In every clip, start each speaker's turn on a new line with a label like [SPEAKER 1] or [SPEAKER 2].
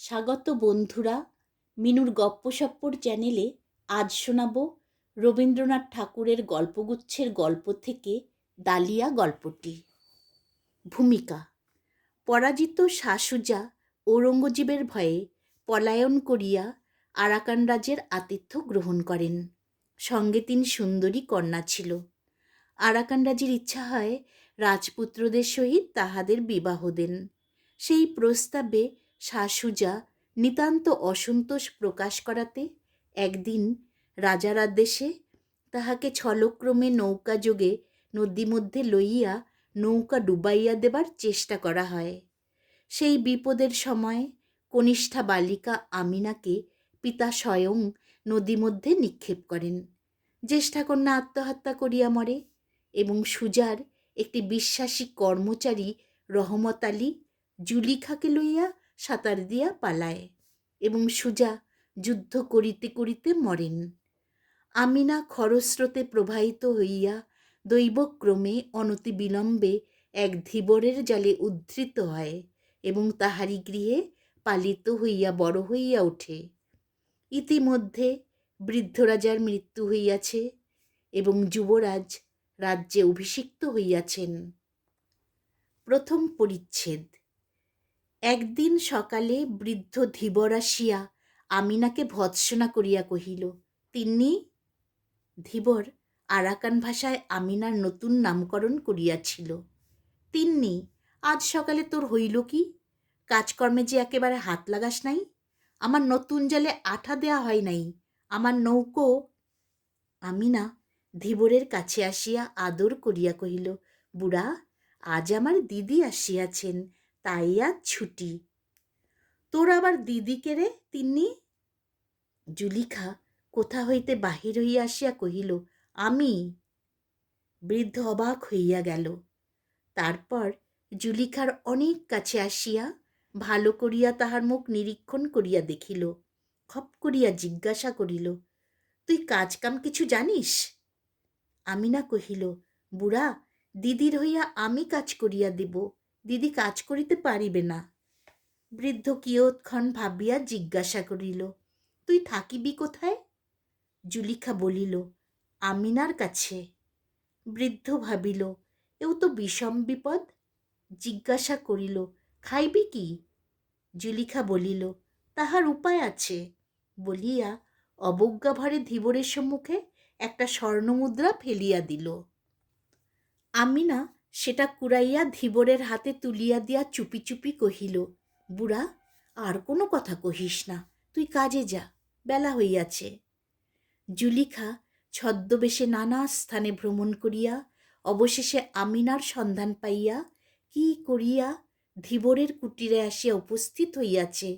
[SPEAKER 1] স্বাগত বন্ধুরা, মিনুর গপ্পসপ্পর চ্যানেলে আজ শোনাব রবীন্দ্রনাথ ঠাকুরের গল্পগুচ্ছের গল্প থেকে ডালিয়া গল্পটি। ভূমিকা: পরাজিত শাহ সুজা ঔরঙ্গজেবের ভয়ে পলায়ন করিয়া আরাকান রাজের আতিথ্য গ্রহণ করেন। সঙ্গে ৩ সুন্দরী কন্যা ছিল। আরাকান রাজের ইচ্ছা হয় রাজপুত্রদের সহিত তাহাদের বিবাহ দেন। সেই প্রস্তাবে শাহ সুজা নিতান্ত অসন্তোষ প্রকাশ করাতে একদিন রাজার আদেশে তাহাকে ছলক্রমে নৌকা যোগে নদী মধ্যে লইয়া নৌকা ডুবাইয়া দেবার চেষ্টা করা হয়। সেই বিপদের সময় কনিষ্ঠা বালিকা আমিনাকে পিতা স্বয়ং নদী মধ্যে নিক্ষেপ করেন। জ্যেষ্ঠা কন্যা আত্মহত্যা করিয়া মরে এবং সুজার একটি বিশ্বাসী কর্মচারী রহমত আলী জুলিখাকে লইয়া সাঁতার দিয়া পালায় এবং সুজা যুদ্ধ করিতে করিতে মরেন। আমিনা খরস্রোতে প্রবাহিত হইয়া দৈবক্রমে অনতিবিলম্বে এক ধীবরের জালে উদ্ধৃত হয় এবং তাহারই গৃহে পালিত হইয়া বড় হইয়া ওঠে। ইতিমধ্যে বৃদ্ধ রাজার মৃত্যু হইয়াছে এবং যুবরাজ রাজ্যে অভিষিক্ত হইয়াছেন। প্রথম পরিচ্ছেদ। একদিন সকালে বৃদ্ধ ধীবর আসিয়া আমিনাকে ভৎসনা করিয়া কহিল, তিন্নি। ধীবর আরাকান ভাষায় আমিনার নতুন নামকরণ করিয়াছিল। তিন্নি, আজ সকালে তোর হইল কি? কাজকর্মে যে একেবারে হাত লাগাস নাই। আমার নতুন জালে আঠা দেয়া হয় নাই। আমার নৌকো। আমিনা ধীবরের কাছে আসিয়া আদর করিয়া কহিল, বুড়া, আজ আমার দিদি আসিয়াছেন, তাই আজ ছুটি। তোর আবার দিদিকে রে তিন্নি? জুলিখা কোথা হইতে বাহির হইয়া আসিয়া কহিল, আমি। বৃদ্ধ অবাক হইয়া গেল। তারপর জুলিখার অনেক কাছে আসিয়া ভালো করিয়া তাহার মুখ নিরীক্ষণ করিয়া দেখিল। খপ করিয়া জিজ্ঞাসা করিল, তুই কাজকাম কিছু জানিস? আমিনা কহিল, বুড়া, দিদির হইয়া আমি কাজ করিয়া দিব, দিদি কাজ করিতে পারিবে না। বৃদ্ধ কিয়ৎক্ষণ ভাবিয়া জিজ্ঞাসা করিল, তুই থাকিবি কোথায়? জুলিখা বলিল, আমিনার কাছে। বৃদ্ধ ভাবিল, এও তো বিষম বিপদ। জিজ্ঞাসা করিল, খাইবি কি? জুলিখা বলিল, তাহার উপায় আছে, বলিয়া অবজ্ঞাভরে ধীবরের সম্মুখে একটা স্বর্ণমুদ্রা ফেলিয়া দিল। আমিনা সেটা কুড়াইয়া ধীবরের হাতে তুলিয়া দিয়া চুপি চুপি কহিল, বুড়া, আর কোনো কথা কহিস না, তুই কাজে যা, বেলা হইয়াছে। জুলিখা ছদ্মবেশে নানা স্থানে ভ্রমণ করিয়া অবশেষে আমিনার সন্ধান পাইয়া কি করিয়া ধীবরের কুটিরে আসিয়া উপস্থিত হইয়াছে।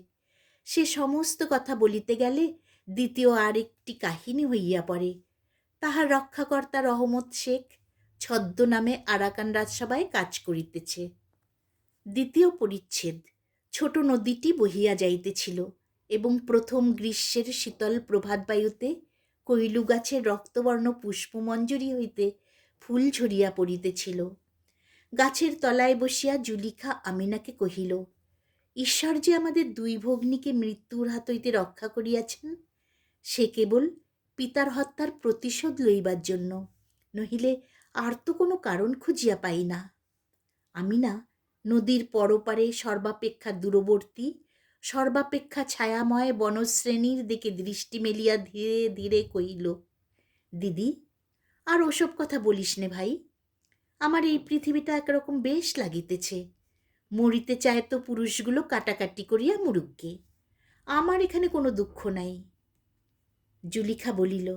[SPEAKER 1] সে সমস্ত কথা বলিতে গেলে দ্বিতীয় আর একটি কাহিনী হইয়া পড়ে। তাহার রক্ষাকর্তা রহমত শেখ ছদ্মনামে আরাকান রাজসভায় কাজ করিতেছে। দ্বিতীয় পরিচ্ছেদ। ছোট নদীটি বহিয়া যাইতেছিল এবং প্রথম গ্রীষ্মের শীতল প্রভাতবায়ুতে কৈলু গাছের রক্তবর্ণ পুষ্পমঞ্জরি হইতে ফুল ঝরিয়া পড়িতেছিল। গাছের তলায় বসিয়া জুলিখা আমিনাকে কহিল, ঈশ্বর যে আমাদের 2 ভগ্নীকে মৃত্যুর হাত হইতে রক্ষা করিয়াছেন, সে কেবল পিতার হত্যার প্রতিশোধ লইবার জন্য, নহিলে আর তো কোনো কারণ খুঁজিয়া পাই না। আমিনা নদীর পরপারে সর্বাপেক্ষা দূরবর্তী, সর্বাপেক্ষা ছায়াময় বনশ্রেণীর দিকে দৃষ্টি মেলিয়া ধীরে ধীরে কহিল, দিদি, আর ওসব কথা বলিস নে ভাই। আমার এই পৃথিবীটা একরকম বেশ লাগিতেছে। মরিতে চায় তো পুরুষগুলো কাটাকাটি করিয়া মুরুগকে। আমার এখানে কোনো দুঃখ নাই। জুলিখা বলিল,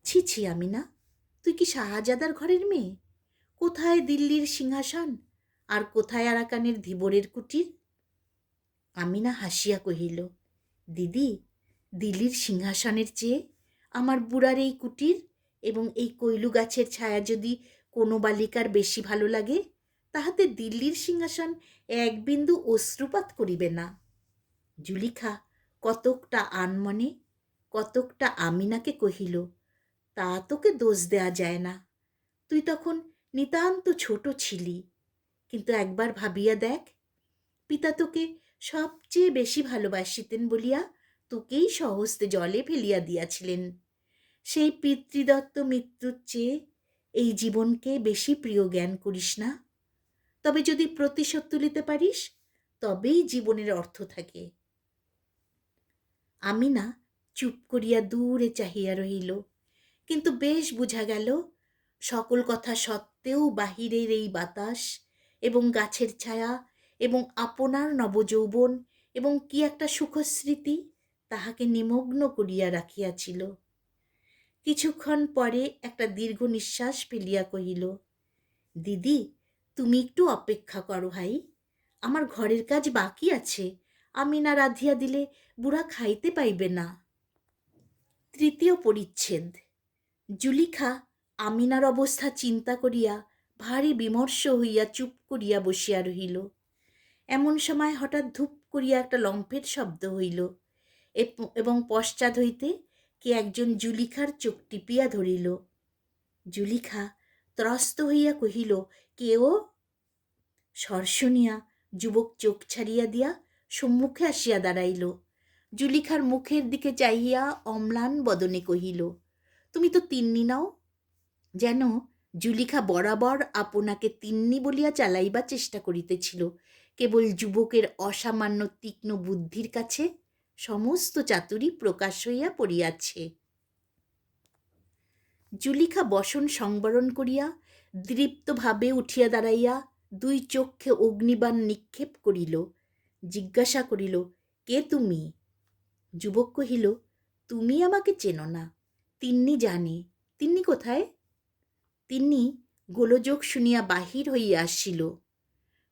[SPEAKER 1] ছি ছি আমিনা, তুই কি শাহজাদার ঘরের মেয়ে? কোথায় দিল্লির সিংহাসন আর কোথায় আরাকানের ধীবরের কুটির? আমিনা হাসিয়া কহিল, দিদি, দিল্লির সিংহাসনের চেয়ে আমার বুড়ার এই কুটির এবং এই কৈলু গাছের ছায়া যদি কোনো বালিকার বেশি ভালো লাগে, তাহাতে দিল্লির সিংহাসন এক বিন্দু অশ্রুপাত করিবে না। জুলিখা কতকটা আনমনে কতকটা আমিনাকে কহিল, তা তোকে দোষ দেয়া যায় না, তুই তখন নিতান্ত ছোট ছিলি। কিন্তু একবার ভাবিয়া দেখ, পিতা তোকে সবচেয়ে বেশি ভালোবাসিতেন বলিয়া তোকেই স্বহস্তে জলে ফেলিয়া দিয়াছিলেন। সেই পিতৃদত্ত মৃত্যুর চেয়ে এই জীবনকে বেশি প্রিয় জ্ঞান করিস না। তবে যদি প্রতিশোধ তুলিতে পারিস তবেই জীবনের অর্থ থাকে। আমি না চুপ করিয়া দূরে চাহিয়া রহিল, কিন্তু বেশ বুঝা গেল সকল কথা সত্ত্বেও বাহিরের এই বাতাস এবং গাছের ছায়া এবং আপনার নবযৌবন এবং কি একটা সুখস্মৃতি তাহাকে নিমগ্ন করিয়া রাখিয়াছিল। কিছুক্ষণ পরে একটা দীর্ঘ নিঃশ্বাস ফেলিয়া কহিল, দিদি, তুমি একটু অপেক্ষা করো ভাই, আমার ঘরের কাজ বাকি আছে, আমি না রাধিয়া দিলে বুড়া খাইতে পাইবে না। তৃতীয় পরিচ্ছেদ। জুলিখা আমিনার অবস্থা চিন্তা করিয়া ভারী বিমর্ষ হইয়া চুপ করিয়া বসিয়া রহিল। এমন সময় হঠাৎ ধূপ করিয়া একটা লম্ফের শব্দ হইল এবং পশ্চাৎ হইতে কে একজন জুলিখার চোখ টিপিয়া ধরিল। জুলিখা ত্রস্ত হইয়া কহিল, কে ও? স্বর শুনিয়া যুবক চোখ ছাড়িয়া দিয়া সম্মুখে আসিয়া দাঁড়াইল। জুলিখার মুখের দিকে চাহিয়া অম্লান বদনে কহিল, তুমি তো তিন্নি নাও। যেন জুলিখা বরাবর আপনাকে তিন্নি বলিয়া চালাইবার চেষ্টা করিতেছিল। কেবল যুবকের অসামান্য তীক্ষ্ণ বুদ্ধির কাছে সমস্ত চাতুরী প্রকাশ হইয়া পড়িয়াছে। জুলিখা বসন সংবরণ করিয়া দৃপ্তভাবে উঠিয়া দাঁড়াইয়া দুই চক্ষে অগ্নিবাণ নিক্ষেপ করিল। জিজ্ঞাসা করিল, কে তুমি? যুবক কহিল, তুমি আমাকে চেনো না, তিন্নি জানে। তিন্নি কোথায়? তিন্নি গোলযোগ শুনিয়া বাহির হইয়া আসিল।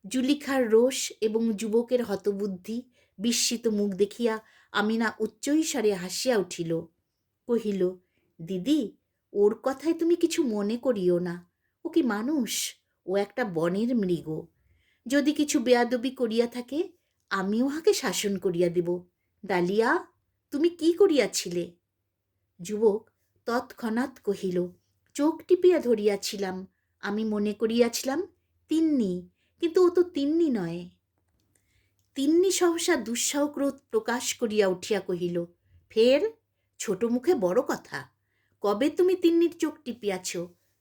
[SPEAKER 1] জুলিখার রোষ এবং যুবকের হতবুদ্ধি বিস্মিত মুখ দেখিয়া আমিনা উচ্চৈস্বরে হাসিয়া উঠিল। কহিল, দিদি, ওর কথায় তুমি কিছু মনে করিও না। ও কি মানুষ? ও একটা বনের মৃগ। যদি কিছু বেয়াদবি করিয়া থাকে আমি উহাকে শাসন করিয়া দেব। ডালিয়া, তুমি কি করিয়াছিলে? যুবক তৎক্ষণাৎ কহিল, চোখ টিপিয়া ধরিয়াছিলাম। আমি মনে করিয়াছিলাম তিন্নি, কিন্তু ও তো তিন্নি নয়। তিন্নি সহসা দুঃসাহ ক্রোধ প্রকাশ করিয়া উঠিয়া কহিল, ফের ছোট মুখে বড় কথা। কবে তুমি তিন্নির চোখ টিপিয়াছ?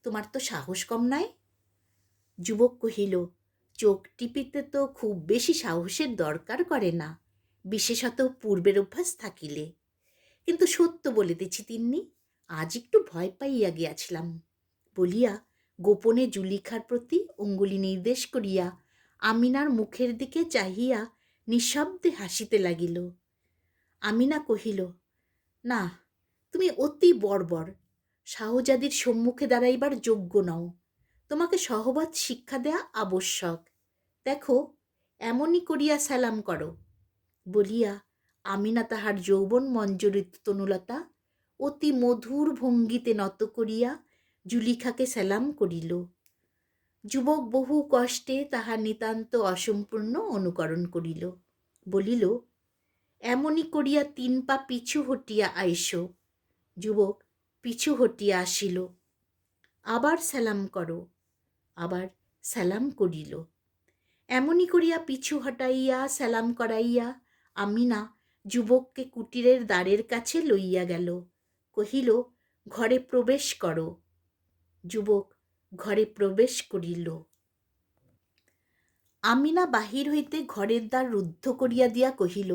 [SPEAKER 1] তোমার তো সাহস কম নয়। যুবক কহিল, চোখ টিপিতে তো খুব বেশি সাহসের দরকার করে না, বিশেষত পূর্বের অভ্যাস থাকিলে। কিন্তু সত্য বলিতেছি তিন্নি, আজ একটু ভয় পাইয়া গিয়াছিলাম বলিয়া গোপনে জুলিখার প্রতি অঙ্গুলি নির্দেশ করিয়া আমিনার মুখের দিকে চাহিয়া নিঃশব্দে হাসিতে লাগিল। আমিনা কহিল, না, তুমি অতি বর্বর, শাহজাদির সম্মুখে দাঁড়াইবার যোগ্য নও। তোমাকে সহবত শিক্ষা দেয়া আবশ্যক। দেখো, এমনই করিয়া সালাম করো। বলিয়া আমিনা তাহার যৌবন মঞ্জরিত তনুলতা অতি মধুর ভঙ্গিতে নত করিয়া জুলিখাকে সালাম করিল। যুবক বহু কষ্টে তাহার নিতান্ত অসম্পূর্ণ অনুকরণ করিল। বলিল, এমনই করিয়া 3 পা পিছু হটিয়া আইস। যুবক পিছু হটিয়া আসিল। আবার সালাম করো। আবার সালাম করিল। এমনই করিয়া পিছু হটাইয়া সালাম করাইয়া আমিনা যুবককে কুটিরের দ্বারের কাছে লইয়া গেল। কহিল, ঘরে প্রবেশ করো। যুবক ঘরে প্রবেশ করিল। আমিনা বাহির হইতে ঘরের দ্বার রুদ্ধ করিয়া দিয়া কহিল,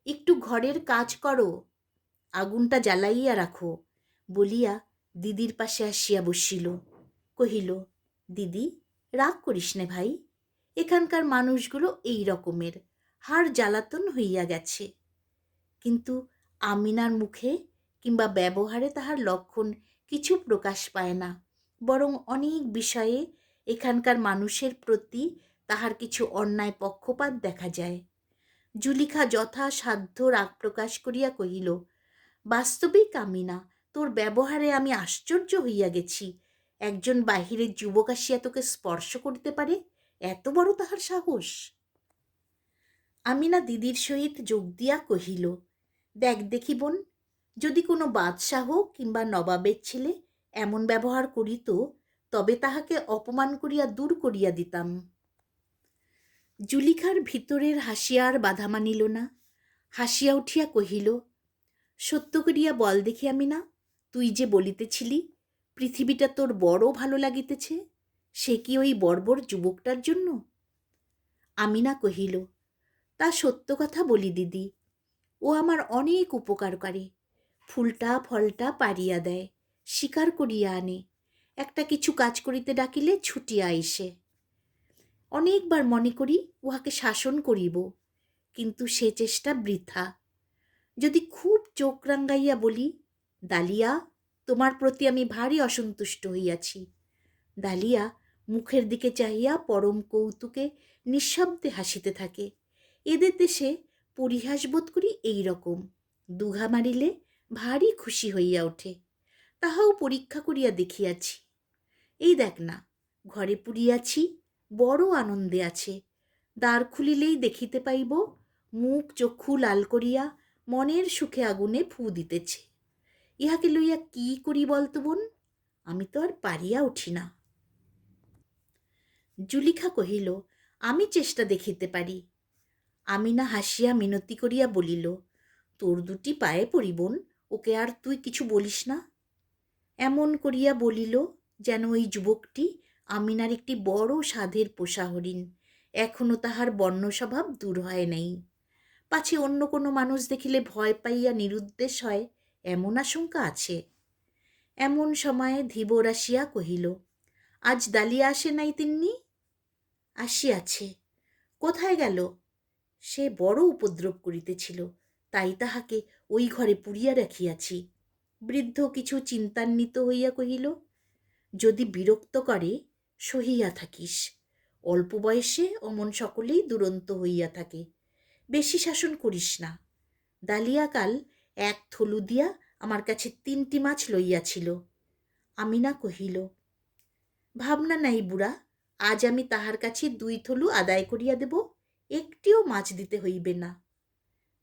[SPEAKER 1] একটু ঘরের কাজ করো, আগুনটা জ্বালাইয়া রাখো। বলিয়া দিদির পাশে আসিয়া বসিল। কহিল, দিদি, রাগ করিস নে ভাই, এখানকার মানুষগুলো এই রকমের, হাড় জ্বালাতন হইয়া গেছে। কিন্তু আমিনার মুখে কিংবা ব্যবহারে তাহার লক্ষণ কিছু প্রকাশ পায় না, বরং অনেক বিষয়ে এখানকার মানুষের প্রতি তাহার কিছু অন্যায় পক্ষপাত দেখা যায়। জুলিখা যথাসাধ্য রাগ প্রকাশ করিয়া কহিল, বাস্তবিক আমিনা, তোর ব্যবহারে আমি আশ্চর্য হইয়া গেছি। একজন বাহিরের যুবক আসিয়া তোকে স্পর্শ করিতে পারে, এত বড় তাহার সাহস। আমিনা দিদির সহিত যোগ দিয়া কহিল, দেখ দেখি বোন, যদি কোনো বাদশাহ কিংবা নবাবের ছেলে এমন ব্যবহার করিত তবে তাহাকে অপমান করিয়া দূর করিয়া দিতাম। জুলিখার ভিতরের হাসিয়া আর বাধা মানিল না। হাসিয়া উঠিয়া কহিল, সত্য করিয়া বল দেখি আমিনা, তুই যে বলিতেছিলি পৃথিবীটা তোর বড় ভালো লাগিতেছে, সে কি ওই বর্বর যুবকটার জন্য? আমিনা কহিল, তা সত্য কথা বলি দিদি, ও আমার অনেক উপকার করে। ফুলটা ফলটা পারিয়া দেয়, শিকার করিয়া আনে, একটা কিছু কাজ করিতে ডাকিলে ছুটিয়া আইসে। অনেকবার মনে করি উহাকে শাসন করিব, কিন্তু সে চেষ্টা বৃথা। যদি খুব চোখ রাঙ্গাইয়া বলি, দালিয়া, তোমার প্রতি আমি ভারী অসন্তুষ্ট হইয়াছি, দালিয়া মুখের দিকে চাহিয়া পরম কৌতুকে নিঃশব্দে হাসিতে থাকে। এদের দেশে পরিহাস বোধ করি এই রকম, দুঘা মারিলে ভারী খুশি হইয়া ওঠে। তাহাও পরীক্ষা করিয়া দেখিয়াছি। এই দেখ না, ঘরে পুরিয়াছি, বড় আনন্দে আছে। দ্বার খুলিলেই দেখিতে পাইব মুখ চক্ষু লাল করিয়া মনের সুখে আগুনে ফু দিতেছে। ইহাকে লইয়া কি করি বলতো বোন, আমি তো আর পারিয়া উঠি না। জুলিখা কহিল, আমি চেষ্টা দেখিতে পারি। আমিনা হাসিয়া মিনতি করিয়া বলিল, তোর দুটি পায়ে পড়ি বোন, ওকে আর তুই কিছু বলিস না। এমন করিয়া বলিল যেন ওই যুবকটি আমিনার একটি বড় সাধের পোষা হরিণ, এখনো তাহার বর্ণস্বভাব দূর হয় নাই। পাছে অন্য কোনো মানুষ দেখিলে ভয় পাইয়া নিরুদ্দেশ হয়, এমন আশঙ্কা আছে। এমন সময়ে ধীবর আসিয়া কহিল, আজ দালিয়া আসে নাই তিন্নি? আসিয়াছে। কোথায় গেল? সে বড় উপদ্রব করিতেছিল, তাই তাহাকে ওই ঘরে পুরিয়া রাখিয়াছি। বৃদ্ধ কিছু চিন্তান্বিত হইয়া কহিল, যদি বিরক্ত করে সহিয়া থাকিস, অল্প বয়সে অমন সকলেই দুরন্ত হইয়া থাকে, বেশি শাসন করিস না। দালিয়া কাল এক থলু দিয়া আমার কাছে 3টি মাছ লইয়াছিল। আমিনা কহিল, ভাবনা নাই বুড়া, আজ আমি তাহার কাছে 2 থলু আদায় করিয়া দেব, একটিও মাছ দিতে হইবে না।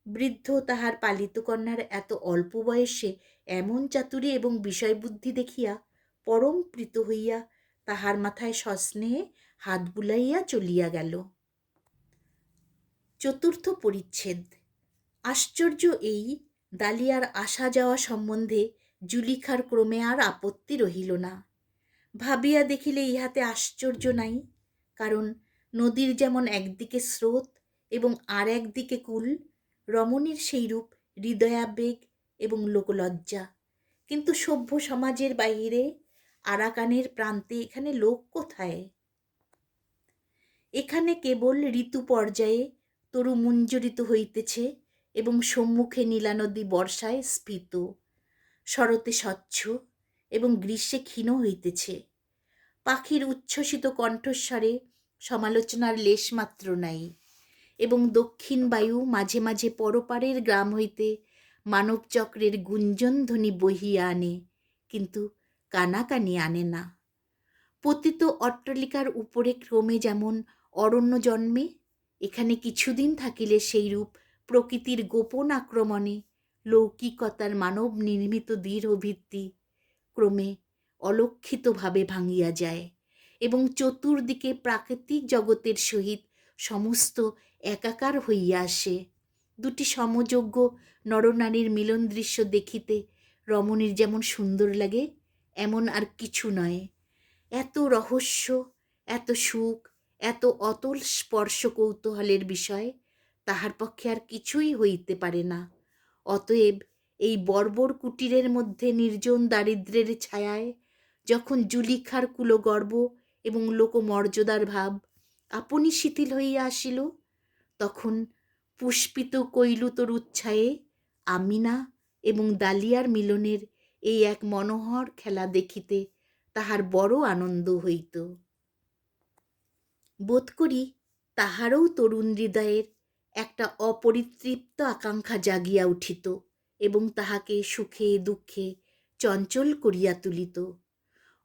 [SPEAKER 1] বৃদ্ধ তাহার পালিত কন্যার এত অল্প বয়সে এমন চাতুরী এবং বিষয়বুদ্ধি দেখিয়া পরম প্রীত হইয়া তাহার মাথায় সস্নেহে হাত বুলাইয়া চলিয়া গেল। 4র্থ পরিচ্ছেদ। আশ্চর্য এই, দালিয়ার আসা যাওয়া সম্বন্ধে জুলিখার ক্রমে আর আপত্তি রহিল না। ভাবিয়া দেখিলে ইহাতে আশ্চর্য নাই, কারণ নদীর যেমন একদিকে স্রোত এবং আর একদিকে কূল, রমণীর সেইরূপ হৃদয়াবেগ এবং লোকলজ্জা। কিন্তু সভ্য সমাজের বাহিরে আরাকানের প্রান্তে এখানে লোক কোথায়? এখানে কেবল ঋতু পর্যায়ে তরু মঞ্জরিত হইতেছে এবং সম্মুখে নীলানদী বর্ষায় স্ফীত, শরতে স্বচ্ছ এবং গ্রীষ্মে ক্ষীণ হইতেছে। পাখির উচ্ছ্বসিত কণ্ঠস্বরে সমালোচনার লেশমাত্র নাই, এবং দক্ষিণ বায়ু মাঝে মাঝে পরপারের গ্রাম হইতে মানবচক্রের গুঞ্জনধ্বনি বহিয়া আনে, কিন্তু কানাকানি আনে না। পতিত অট্টালিকার উপরে ক্রমে যেমন অরণ্য জন্মে, এখানে কিছুদিন থাকিলে সেইরূপ প্রকৃতির গোপন আক্রমণে লৌকিকতার মানব নির্মিত দৃঢ় ভিত্তি ক্রমে অলক্ষিতভাবে ভাঙিয়া যায় এবং চতুর্দিকে প্রাকৃতিক জগতের সহিত সমস্ত একাকার হইয়া আসে। 2টি সমযোগ্য নরনারীর মিলন দৃশ্য দেখিতে রমণীর যেমন সুন্দর লাগে, এমন আর কিছু নয়। এত রহস্য, এত সুখ, এত অতল স্পর্শ কৌতূহলের বিষয় তাহার পক্ষে আর কিছুই হইতে পারে না। অতএব এই বর্বর কুটিরের মধ্যে নির্জন দারিদ্র্যের ছায়ায় যখন জুলিখার কুলগর্ব এবং লোকমর্যাদার ভাব আপনি শিথিল হইয়া আসিল, তখন পুষ্পিত কৈলুতর উচ্ছায়ে আমিনা এবং দালিয়ার মিলনের এই এক মনোহর খেলা দেখিতে তাহার বড় আনন্দ হইত। বোধ করি তাহারও তরুণ হৃদয়ের একটা অপরিতৃপ্ত আকাঙ্ক্ষা জাগিয়া উঠিত এবং তাহাকে সুখে দুঃখে চঞ্চল করিয়া তুলিত।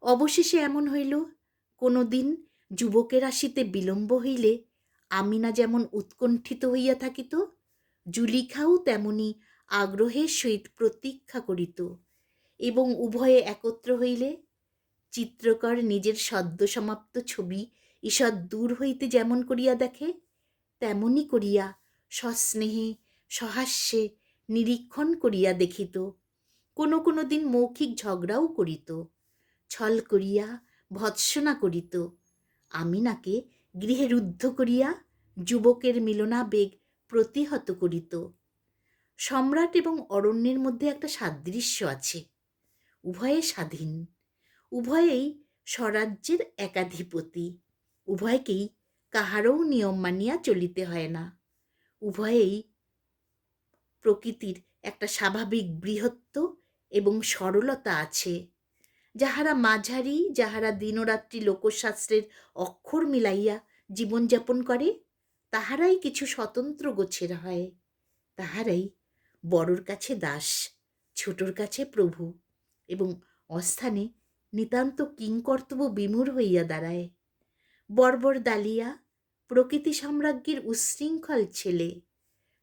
[SPEAKER 1] অবশেষে এমন হইল, কোনো দিন যুবকের আসিতে বিলম্ব হইলে আমিনা যেমন উৎকণ্ঠিত হইয়া থাকিত, জুলিখাও তেমনি আগ্রহের সহিত প্রতীক্ষা করিত, এবং উভয়ে একত্র হইলে চিত্রকর নিজের সদ্য সমাপ্ত ছবি ঈষৎ দূর হইতে যেমন করিয়া দেখে, তেমনি করিয়া সস্নেহে সহাস্যে নিরীক্ষণ করিয়া দেখিত। কোনো কোনো দিন মৌখিক ঝগড়াও করিত, ছল করিয়া ভৎসনা করিত। আমিনাকে গৃহে রুদ্ধ করিয়া যুবকের মিলনাবেগ প্রতিহত করিত। সম্রাট এবং অরণ্যের মধ্যে একটা সাদৃশ্য আছে। উভয়ে স্বাধীন, উভয়েই স্বরাজ্যের একাধিপতি, উভয়কেই কাহারও নিয়ম মানিয়া চলিতে হয় না। উভয়েই প্রকৃতির একটা স্বাভাবিক বৃহত্ব এবং সরলতা আছে। যাহারা মাঝারি, যাহারা দিনরাত্রি লোকশাস্ত্রের অক্ষর মিলাইয়া জীবনযাপন করে, তাহারাই কিছু স্বতন্ত্র গোছের হয়। তাহারাই বড়োর কাছে দাস, ছোটোর কাছে প্রভু এবং অস্থানে নিতান্ত কিংকর্তব্য বিমূঢ় হইয়া দাঁড়ায়। বর্বর দালিয়া প্রকৃতি সাম্রাজ্ঞীর উচ্ছৃঙ্খল ছেলে।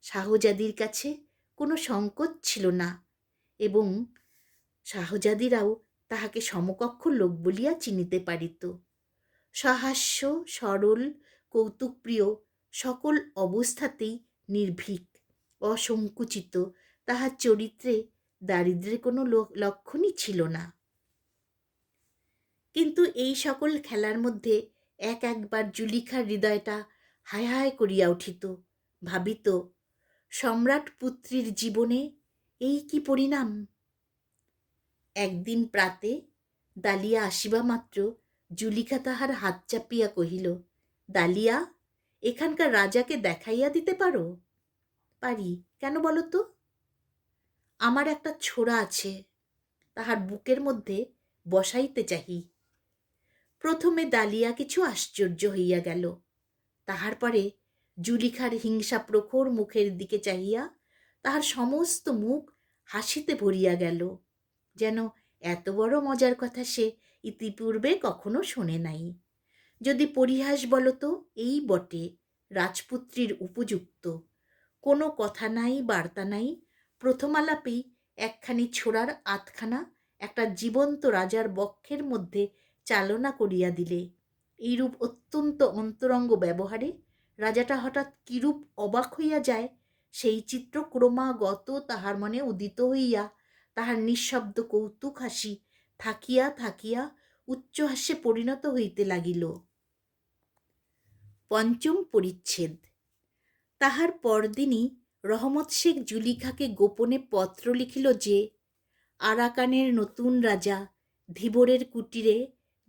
[SPEAKER 1] শাহজাদির কাছে কোনো সংকোচ ছিল না এবং শাহজাদিরাও তাহাকে সমকক্ষ লোক বলিয়া চিনিতে পারিত। সহাস্য, সরল, কৌতুকপ্রিয়, সকল অবস্থাতেই নির্ভীক, অসংকুচিত, তাহার চরিত্রে দারিদ্র্যের কোনো লক্ষণই ছিল না। কিন্তু এই সকল খেলার মধ্যে একবার জুলিখার হৃদয়টা হায় হায় করিয়া উঠিত, ভাবিত, সম্রাট পুত্রীর জীবনে এই কি পরিণাম। একদিন প্রাতে দালিয়া আসিবা মাত্র জুলিখা তাহার হাত চাপিয়া কহিল, দালিয়া, এখানকার রাজাকে দেখাইয়া দিতে পারো? পারি, কেন বলো তো? আমার একটা ছোড়া আছে, তাহার বুকের মধ্যে বসাইতে চাহি। প্রথমে দালিয়া কিছু আশ্চর্য হইয়া গেল, তাহার পরে জুলিখার হিংসা প্রখর মুখের দিকে চাহিয়া তাহার সমস্ত মুখ হাসিতে ভরিয়া গেল, যেন এত বড় মজার কথা সে ইতিপূর্বে কখনো শোনে নাই। যদি পরিহাস বলতো, এই বটে, রাজপুত্রীর উপযুক্ত। কোনো কথা নাই, বার্তা নাই, প্রথম আলাপেই একখানি ছোড়ার আধখানা একটা জীবন্ত রাজার বক্ষের মধ্যে চালনা করিয়া দিলে। এইরূপ অত্যন্ত অন্তরঙ্গ ব্যবহারে রাজাটা হঠাৎ কিরূপ অবাক হইয়া যায়, সেই চিত্র ক্রমাগত তাহার মনে উদিত হইয়া তাহার নিঃশব্দ কৌতুক হাসি থাকিয়া থাকিয়া উচ্চহাস্যে পরিণত হইতে লাগিল। পঞ্চম পরিচ্ছেদ। তাহার পরদিনই রহমত শেখ জুলিখাকে গোপনে পত্র লিখিল যে আরাকানের নতুন রাজা ধীবরের কুটিরে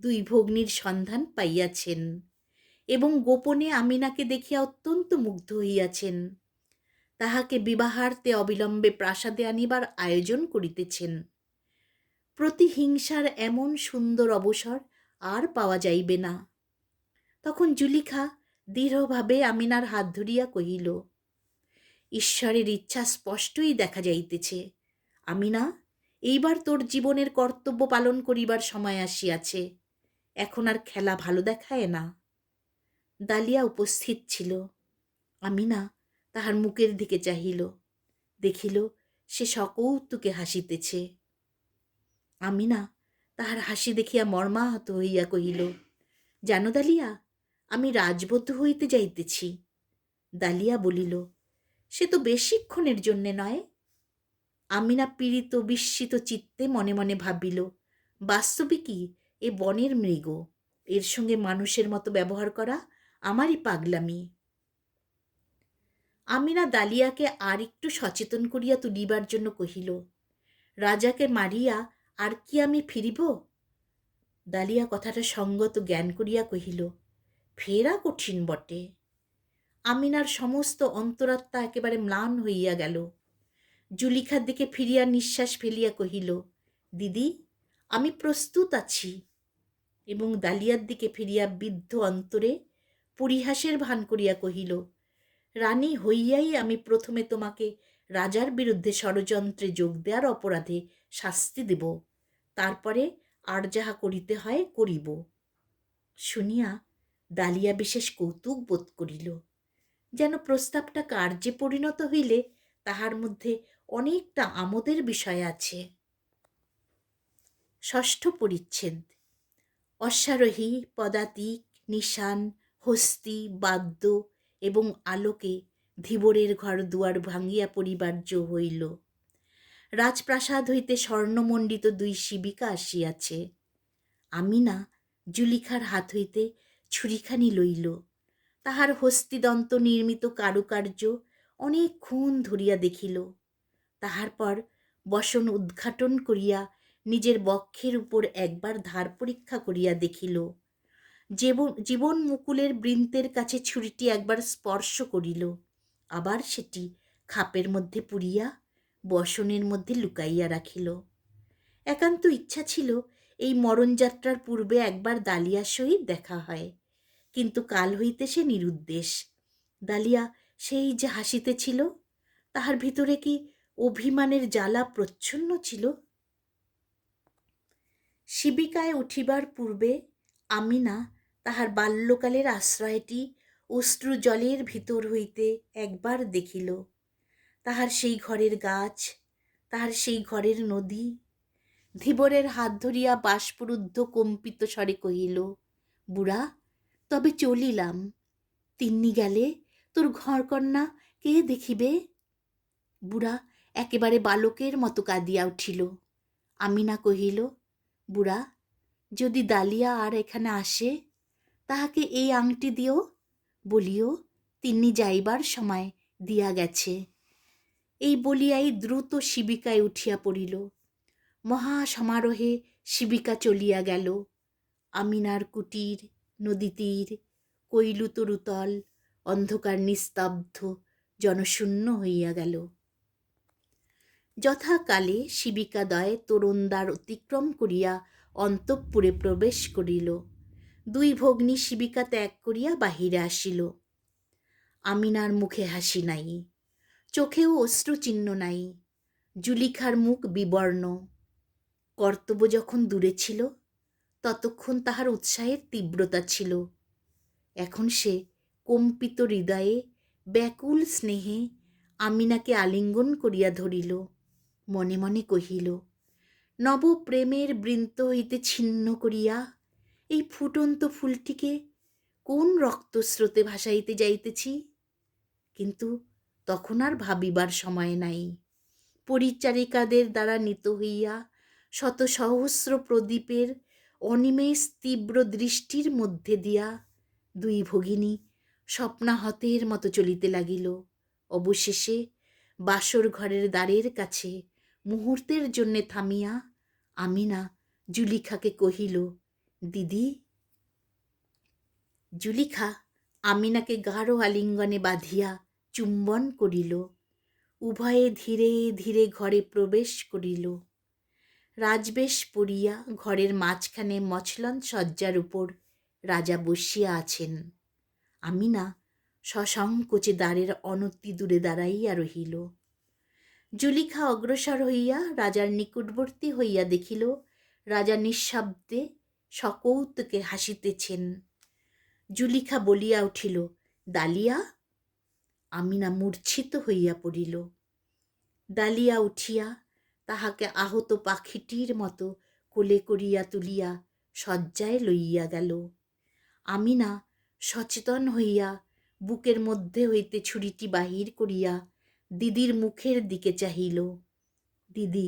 [SPEAKER 1] দুই ভগ্নীর সন্ধান পাইয়াছেন এবং গোপনে আমিনাকে দেখিয়া অত্যন্ত মুগ্ধ হইয়াছেন। তাহাকে বিবাহার্থে অবিলম্বে প্রাসাদে আনিবার আয়োজন করিতেছেন। প্রতিহিংসার এমন সুন্দর অবসর আর পাওয়া যাইবে না। তখন জুলিখা দৃঢ়ভাবে আমিনার হাত ধরিয়া কহিল, ঈশ্বরের ইচ্ছা স্পষ্টই দেখা যাইতেছে। আমিনা, এইবার তোর জীবনের কর্তব্য পালন করিবার সময় আসিয়াছে, এখন আর খেলা ভালো দেখায় না। দালিয়া উপস্থিত ছিল। আমিনা তাহার মুখের দিকে চাহিল, দেখিল সে সকৌতুকে হাসিতেছে। আমিনা তাহার হাসি দেখিয়া মর্মাহত হইয়া কহিল, জানো দালিয়া, আমি রাজবধূ হইতে যাইতেছি। দালিয়া বলিল, সে তো বেশিক্ষণের জন্যে নয়। আমিনা পীড়িত বিস্মিত চিত্তে মনে মনে ভাবিল, বাস্তবিকই এ বনের মৃগ, এর সঙ্গে মানুষের মতো ব্যবহার করা আমারই পাগলামি। আমিনা দালিয়াকে আর একটু সচেতন করিয়া তুলিবার জন্য কহিল, রাজাকে মারিয়া আর কি আমি ফিরিব? দালিয়া কথাটা সঙ্গত জ্ঞান করিয়া কহিল, ফেরা কঠিন বটে। আমিনার সমস্ত অন্তরাত্মা একেবারে ম্লান হইয়া গেল। জুলিখার দিকে ফিরিয়া নিঃশ্বাস ফেলিয়া কহিল, দিদি, আমি প্রস্তুত আছি। এবং দালিয়ার দিকে ফিরিয়া বিদ্ধ অন্তরে পরিহাসের ভান করিয়া কহিল, রানী হইয়াই আমি প্রথমে তোমাকে রাজার বিরুদ্ধে ষড়যন্ত্রে যোগ দেওয়ার অপরাধে শাস্তি দেব, তারপরে আর যাহা করিতে হয় করিব। শুনিয়া দালিয়া বিশেষ কৌতুক বোধ করিল, যেন প্রস্তাবটা কার্যে পরিণত হইলে তাহার মধ্যে অনেকটা আমোদের বিষয় আছে। ষষ্ঠ পরিচ্ছেদ। অশ্বারোহী, পদাতিক, নিশান, হস্তি, বাদ্য এবং আলোকে ধীবরের ঘর দুয়ার ভাঙিয়া পরিবার্য হইল। রাজপ্রাসাদ হইতে স্বর্ণমণ্ডিত 2 শিবিকা আসিয়াছে। আমিনা জুলিখার হাত হইতে ছুরিখানি লইল। তাহার হস্তিদন্ত নির্মিত কারুকার্য অনেকক্ষণ ধরিয়া দেখিল। তাহার পর বসন উদ্ঘাটন করিয়া নিজের বক্ষের উপর একবার ধার পরীক্ষা করিয়া দেখিল। জীবন মুকুলের বৃন্তের কাছে ছুরিটি একবার স্পর্শ করিল, আবার সেটি খাপের মধ্যে পুরিয়া বসনের মধ্যে লুকাইয়া রাখিল। একান্ত ইচ্ছা ছিল এই মরণযাত্রার পূর্বে একবার দালিয়ার সহিত দেখা হয়, কিন্তু কাল হইতে সে নিরুদ্দেশ। দালিয়া সেই যে হাসিতেছিল, তাহার ভিতরে কি অভিমানের জ্বালা প্রচ্ছন্ন ছিল? শিবিকায় উঠিবার পূর্বে আমিনা তাহার বাল্যকালের আশ্রয়টি অশ্রু জলের ভিতর হইতে একবার দেখিল। তাহার সেই ঘরের গাছ, তাহার সেই ঘরের নদী। ধীবরের হাত ধরিয়া বাষ্পরুদ্ধ কম্পিত স্বরে কহিল, বুড়া, তবে চলিলাম। তিন্নি গেলে তোর ঘরকন্যা কে দেখিবে? বুড়া একেবারে বালকের মতো কাঁদিয়া উঠিল। আমিনা কহিল, বুড়া, যদি দালিয়া আর এখানে আসে, তাহাকে এই আংটি দিও, বলিও তিন্নি যাইবার সময় দিয়া গেছে। এই বলিয়াই দ্রুত শিবিকায় উঠিয়া পড়িল। মহা সমারোহে শিবিকা চলিয়া গেল। আমিনার কুটির, নদী তীর, কৈলু তরুতল অন্ধকার নিস্তব্ধ জনশূন্য হইয়া গেল। যথাকালে শিবিকাদ্বয় তরুণদ্বার অতিক্রম করিয়া অন্তঃপুরে প্রবেশ করিল। 2 ভগ্নী শিবিকা ত্যাগ করিয়া বাহিরে আসিল। আমিনার মুখে হাসি নাই, চোখেও অশ্রুচিহ্ন নাই। জুলিখার মুখ বিবর্ণ। কর্তব্য যখন দূরে ছিল, ততক্ষণ তাহার উৎসাহের তীব্রতা ছিল। এখন সে কম্পিত হৃদয়ে ব্যাকুল স্নেহে আমিনাকে আলিঙ্গন করিয়া ধরিল। মনে মনে কহিল, নবপ্রেমের বৃন্ত হইতে ছিন্ন করিয়া এই ফুটন্ত ফুলটিকে কোন রক্তস্রোতে ভাসাইতে যাইতেছি। কিন্তু তখন আর ভাবিবার সময় নাই। পরিচারিকাদের দ্বারা নীত হইয়া শত সহস্র প্রদীপের অনিমেষ তীব্র দৃষ্টির মধ্যে দিয়া 2 ভগিনী স্বপ্নাহতের মতো চলিতে লাগিল। অবশেষে বাসর ঘরের দ্বারের কাছে মুহূর্তের জন্যে থামিয়া আমিনা জুলিখাকে কহিল, দিদি। জুলিখা আমিনাকে গাঢ় আলিঙ্গনে বাঁধিয়া চুম্বন করিল। উভয়ে ধীরে ধীরে ঘরে প্রবেশ করিল। রাজবেশ পরিয়া ঘরের মাঝখানে মছলন শয্যার উপর রাজা বসিয়া আছেন। আমিনা সসংকোচে দ্বারের অনতি দূরে দাঁড়াইয়া রহিল। জুলিখা অগ্রসর হইয়া রাজার নিকটবর্তী হইয়া দেখিল, রাজা নিঃশব্দে সকৌতুকে হাসিতেছেন। জুলিখা বলিয়া উঠিল, দালিয়া। আমিনা মূর্ছিত হইয়া পড়িল। দালিয়া উঠিয়া তাহাকে আহত পাখিটির মতো কোলে করিয়া তুলিয়া শয্যায় লইয়া গেল। আমিনা সচেতন হইয়া বুকের মধ্যে হইতে ছুরিটি বাহির করিয়া দিদির মুখের দিকে চাহিল। দিদি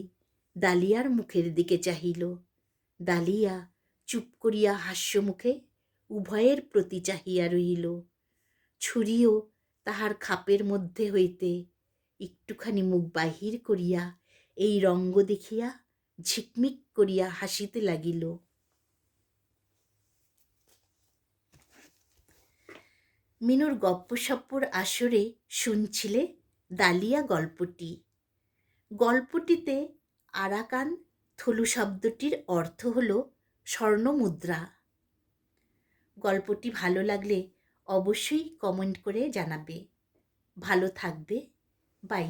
[SPEAKER 1] দালিয়ার মুখের দিকে চাহিল। দালিয়া চুপ করিয়া হাস্যমুখে উভয়ের প্রতি চাহিয়া রহিল। ছুরিও তাহার খাপের মধ্যে হইতে একটুখানি মুখ বাহির করিয়া এই রঙ্গ দেখিয়া ঝিকমিক করিয়া হাসিতে লাগিল। মিনুর গপ্পসপ্পর আসরে শুনছিলে দালিয়া গল্পটি। গল্পটিতে আরাকান থলু শব্দটির অর্থ হল স্বর্ণমুদ্রা। গল্পটি ভালো লাগলে অবশ্যই কমেন্ট করে জানাবে। ভালো থাকবে। বাই।